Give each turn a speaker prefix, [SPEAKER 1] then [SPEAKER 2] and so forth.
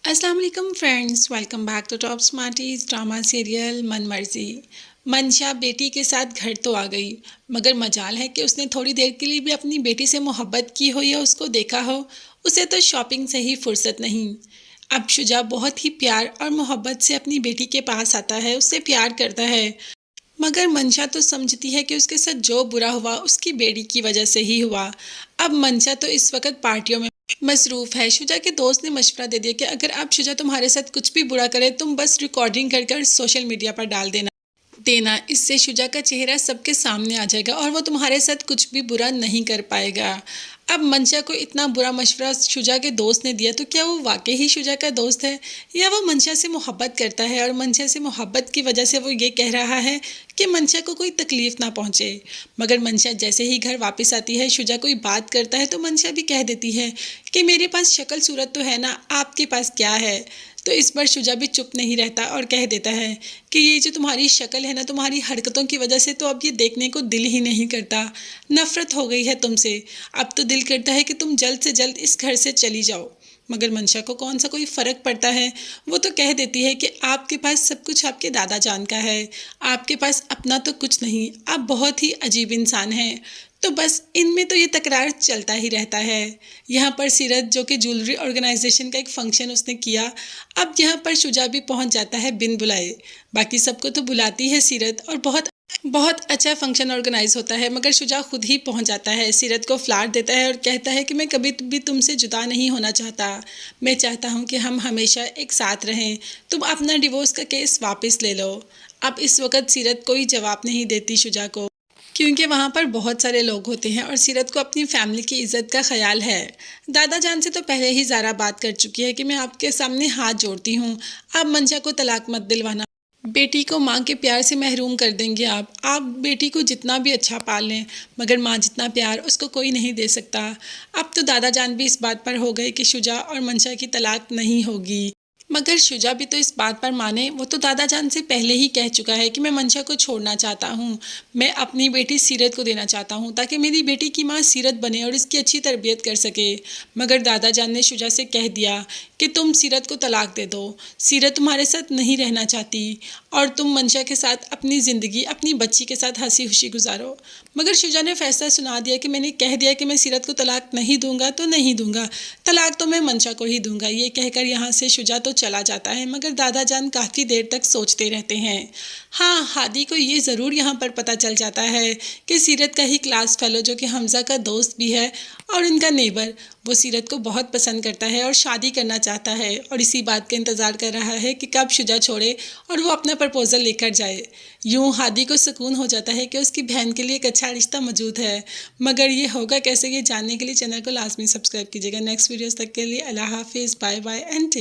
[SPEAKER 1] अस्सलाम वालेकुम friends, welcome back to top smarties drama serial Man Marzi. मंशा बेटी के साथ घर तो आ गई, मगर मजाल है कि उसने थोड़ी देर के लिए भी अपनी बेटी से मोहब्बत की हो या उसको देखा हो। उसे तो शॉपिंग से ही फुर्सत नहीं। अब शुजा बहुत ही प्यार और मोहब्बत से अपनी बेटी के पास आता है, उससे प्यार करता है। मगर मंशा तो समझती है कि उसके साथ जो बुरा हुआ उसकी बेटी की वजह से ही हुआ। अब मंशा तो इस वक्त पार्टियों में मसरूफ है। शुजा के दोस्त ने मशवरा दे दिया कि अगर अब शुजा तुम्हारे साथ कुछ भी बुरा करे, तुम बस रिकॉर्डिंग कर कर सोशल मीडिया पर डाल देना। इससे शुजा का चेहरा सबके सामने आ जाएगा और वो तुम्हारे साथ कुछ भी बुरा नहीं कर पाएगा। अब मंशा को इतना बुरा मशवरा शुजा के दोस्त ने दिया, तो क्या वो वाकई ही शुजा का दोस्त है या वो मंशा से मोहब्बत करता है और मंशा से मोहब्बत की वजह से वो ये कह रहा है कि मंशा को कोई तकलीफ ना पहुंचे। मगर मंशा जैसे ही घर वापस आती है, शुजा कोई बात करता है तो मंशा भी कह देती है कि मेरे पास शक्ल सूरत तो है ना, आपके पास क्या है। तो इस बार शुजा भी चुप नहीं रहता और कह देता है कि ये जो तुम्हारी शक्ल है ना, तुम्हारी हरकतों की वजह से तो अब ये देखने को दिल ही नहीं करता। नफरत हो गई है तुमसे। अब तो दिल करता है कि तुम जल्द से जल्द इस घर से चली जाओ। मगर मंशा को कौन सा कोई फ़र्क पड़ता है। वो तो कह देती है कि आपके पास सब कुछ आपके दादा जान का है, आपके पास अपना तो कुछ नहीं। आप बहुत ही अजीब इंसान हैं। तो बस इनमें तो ये तकरार चलता ही रहता है। यहाँ पर सीरत, जो कि ज्वेलरी ऑर्गेनाइजेशन का एक फ़ंक्शन उसने किया, अब यहाँ पर शुजा भी पहुँच जाता है बिन बुलाए। बाकी सबको तो बुलाती है सीरत और बहुत बहुत अच्छा फंक्शन ऑर्गेनाइज होता है, मगर शुजा खुद ही पहुंच जाता है, सीरत को फ्लैट देता है और कहता है कि मैं कभी भी तुमसे जुदा नहीं होना चाहता। मैं चाहता हूं कि हम हमेशा एक साथ रहें। तुम अपना डिवोर्स का केस वापस ले लो। अब इस वक्त सीरत कोई जवाब नहीं देती शुजा को, क्योंकि वहाँ पर बहुत सारे लोग होते हैं और सीरत को अपनी फैमिली की इज्जत का ख्याल है। दादा जान से तो पहले ही ज़ारा बात कर चुकी है कि मैं आपके सामने हाथ जोड़ती हूँ, आप मंशा को तलाक मत दिलवाना। बेटी को माँ के प्यार से महरूम कर देंगे आप बेटी को जितना भी अच्छा पाल लें, मगर माँ जितना प्यार उसको कोई नहीं दे सकता। अब तो दादा जान भी इस बात पर हो गए कि शुजा और मंशा की तलाक नहीं होगी। मगर शुजा भी तो इस बात पर माने। वो तो दादा जान से पहले ही कह चुका है कि मैं मंशा को छोड़ना चाहता हूँ। मैं अपनी बेटी सीरत को देना चाहता हूँ ताकि मेरी बेटी की माँ सीरत बने और इसकी अच्छी तरबियत कर सके। मगर दादा जान ने शुजा से कह दिया कि तुम सीरत को तलाक दे दो। सीरत तुम्हारे साथ नहीं रहना चाहती और तुम मंशा के साथ अपनी ज़िंदगी अपनी बच्ची के साथ हंसी खुशी गुजारो। मगर शुजा ने फैसला सुना दिया कि मैंने कह दिया कि मैं सीरत को तलाक नहीं दूंगा तो नहीं दूंगा, तलाक तो मैं मंशा को ही दूंगा। ये कहकर यहाँ से शुजा तो चला जाता है, मगर दादा जान काफ़ी देर तक सोचते रहते हैं। हाँ, हादी को ये ज़रूर यहाँ पर पता चल जाता है कि सीरत का ही क्लास फेलो, जो कि हमज़ा का दोस्त भी है और इनका नेबर, वो सीरत को बहुत पसंद करता है और शादी करना चाहता है और इसी बात का इंतज़ार कर रहा है कि कब शुजा छोड़े और वो अपना प्रपोज़ल लेकर जाए। यूँ हादी को सुकून हो जाता है कि उसकी बहन के लिए एक अच्छा रिश्ता मौजूद है। मगर ये होगा कैसे, ये जानने के लिए चैनल को लाजमी सब्सक्राइब कीजिएगा। नेक्स्ट वीडियोस तक के लिए अल्लाह हाफिज़, बाय बाय एंड टेक